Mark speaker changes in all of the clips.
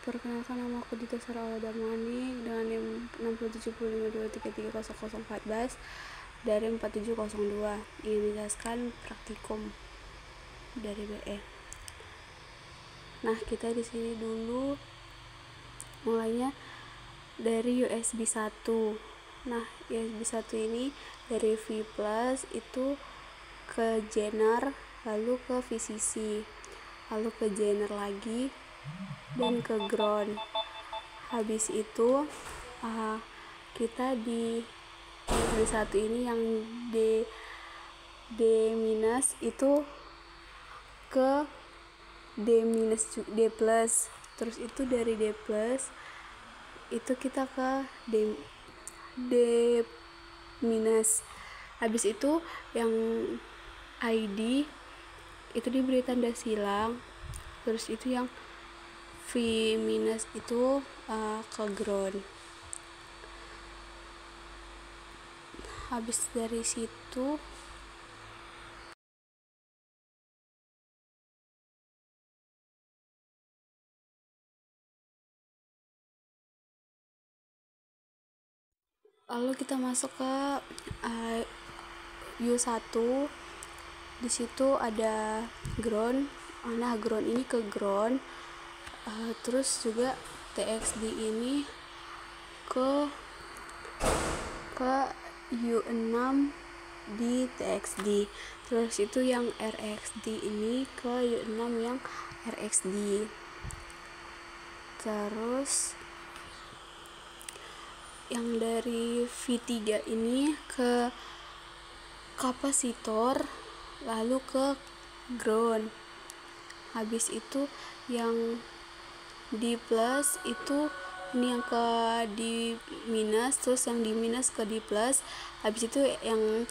Speaker 1: Perkenalkan, nama aku Dita Sarah Damani dengan NIM 67052330014 dari 4702. Ingin menjelaskan praktikum dari BE. Nah, kita di sini dulu mulainya dari USB 1. Nah, USB 1 ini dari V+ itu ke Zener, lalu ke VCC, lalu ke Zener lagi dan ke ground. Habis itu kita di USB 1 ini yang D minus itu ke D minus D plus, terus itu dari D plus itu kita ke D minus. Habis itu yang ID itu diberi tanda silang, terus itu yang V minus itu ke ground. Habis dari situ lalu kita masuk ke U1. Di situ ada ground. Nah, ground ini ke ground. Terus juga TXD ini ke U6 di TXD. Terus itu yang RXD ini ke U6 yang RXD. Terus yang dari V3 ini ke kapasitor lalu ke ground. Habis itu yang D plus itu ini yang ke D minus, terus yang D minus ke D plus. Habis itu yang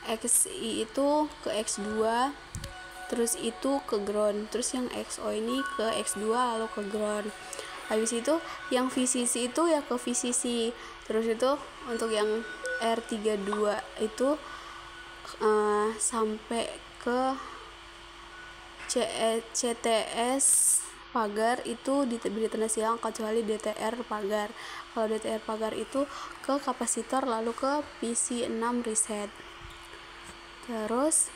Speaker 1: XI itu ke X2, terus itu ke ground. Terus yang XO ini ke X2 lalu ke ground. Habis itu yang VCC itu ya ke VCC. Terus itu untuk yang R32 itu sampai ke CTS pagar itu diberi tanda silang kecuali DTR pagar. Kalau DTR pagar itu ke kapasitor lalu ke PC6 reset. Terus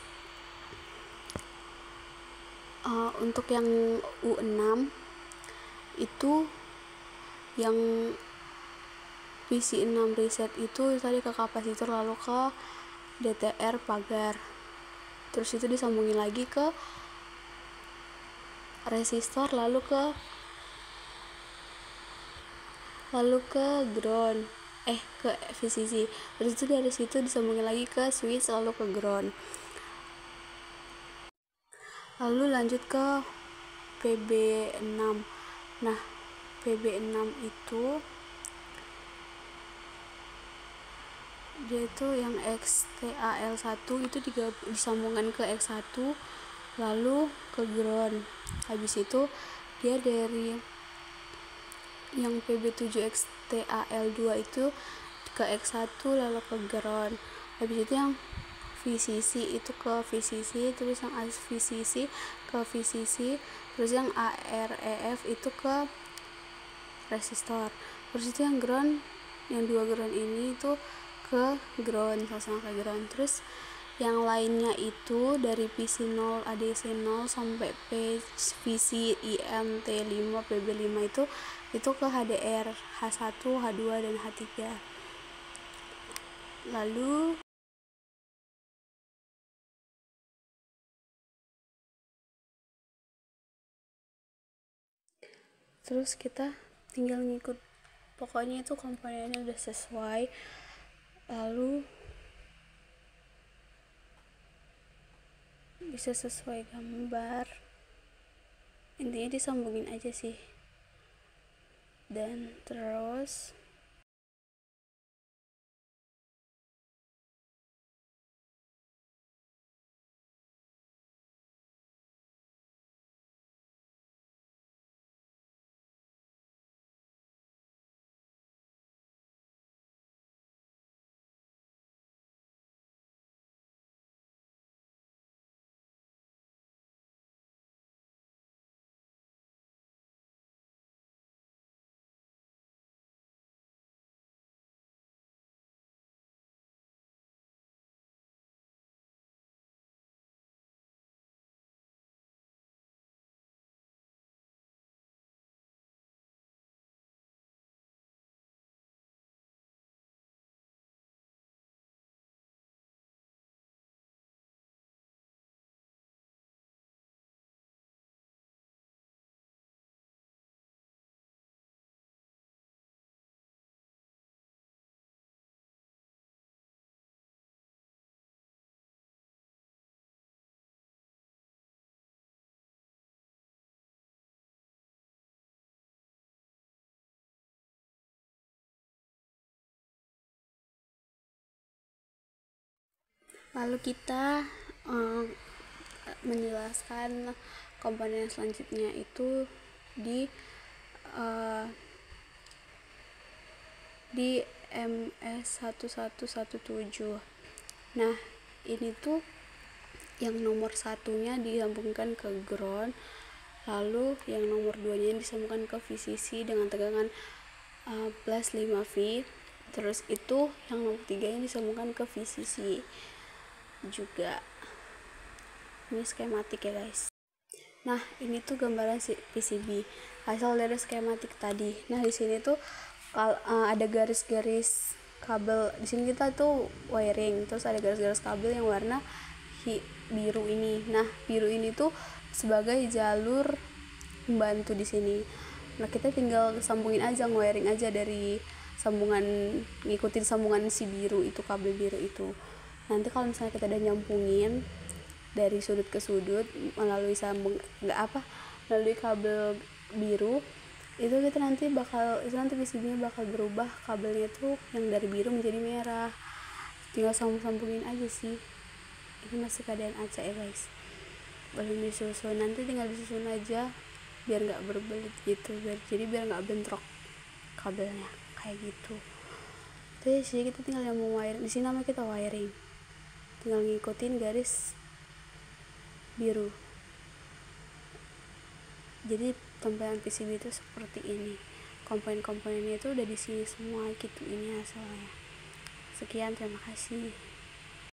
Speaker 1: untuk yang U6 itu yang PC6 reset itu tadi ke kapasitor lalu ke DTR pagar. Terus itu disambungin lagi ke resistor lalu ke ground, ke VCC. Terus itu dari situ disambungin lagi ke switch lalu ke ground. Lalu lanjut ke PB6. Nah, PB6 itu dia itu yang XTAL1 itu disambungkan ke X1 lalu ke ground. Habis itu dia dari yang PB7 XTAL2 itu ke X1 lalu ke ground. Habis itu yang VCC itu ke VCC, terus yang VCC ke VCC, terus yang AREF itu ke resistor. Terus itu yang ground, yang dua ground ini itu ke ground, sama ke ground. Terus yang lainnya itu dari PC0 ADC0 sampai PC IMT5 PB5 itu ke HDR H1 H2 dan H3. Lalu terus kita tinggal ngikut, pokoknya itu komponennya udah sesuai, lalu bisa sesuai gambar, intinya disambungin aja sih. Dan terus Lalu kita menjelaskan komponen selanjutnya itu di MS1117. Nah, ini tuh yang nomor satunya disambungkan ke ground, lalu yang nomor 2-nya disambungkan ke VCC dengan tegangan plus 5V. Terus itu yang nomor 3-nya disambungkan ke VCC juga. Ini skematik ya guys. Nah, ini tuh gambaran PCB hasil dari skematik tadi. Nah, di sini tuh ada garis-garis kabel. Di sini kita tuh wiring, terus ada garis-garis kabel yang warna biru ini. Nah, biru ini tuh sebagai jalur membantu di sini. Nah, kita tinggal sambungin aja, wiring aja dari sambungan, ngikutin sambungan si biru itu, kabel biru itu. Nanti kalau misalnya kita udah nyambungin dari sudut ke sudut melalui melalui kabel biru itu, kita nanti PCB-nya bakal berubah, kabelnya tuh yang dari biru menjadi merah. Tinggal sambungin aja sih. Ini masih keadaan acak ya guys, belum disusun. Nanti tinggal disusun aja biar nggak berbelit gitu, biar nggak bentrok kabelnya kayak gitu. Terus sih kita tinggal yang mau wiring, di sini namanya kita wiring, tinggal ngikutin garis biru. Jadi tampilan PCB itu seperti ini, komponen-komponennya itu udah di sini semua gitu. Ini hasilnya. Sekian, terima kasih.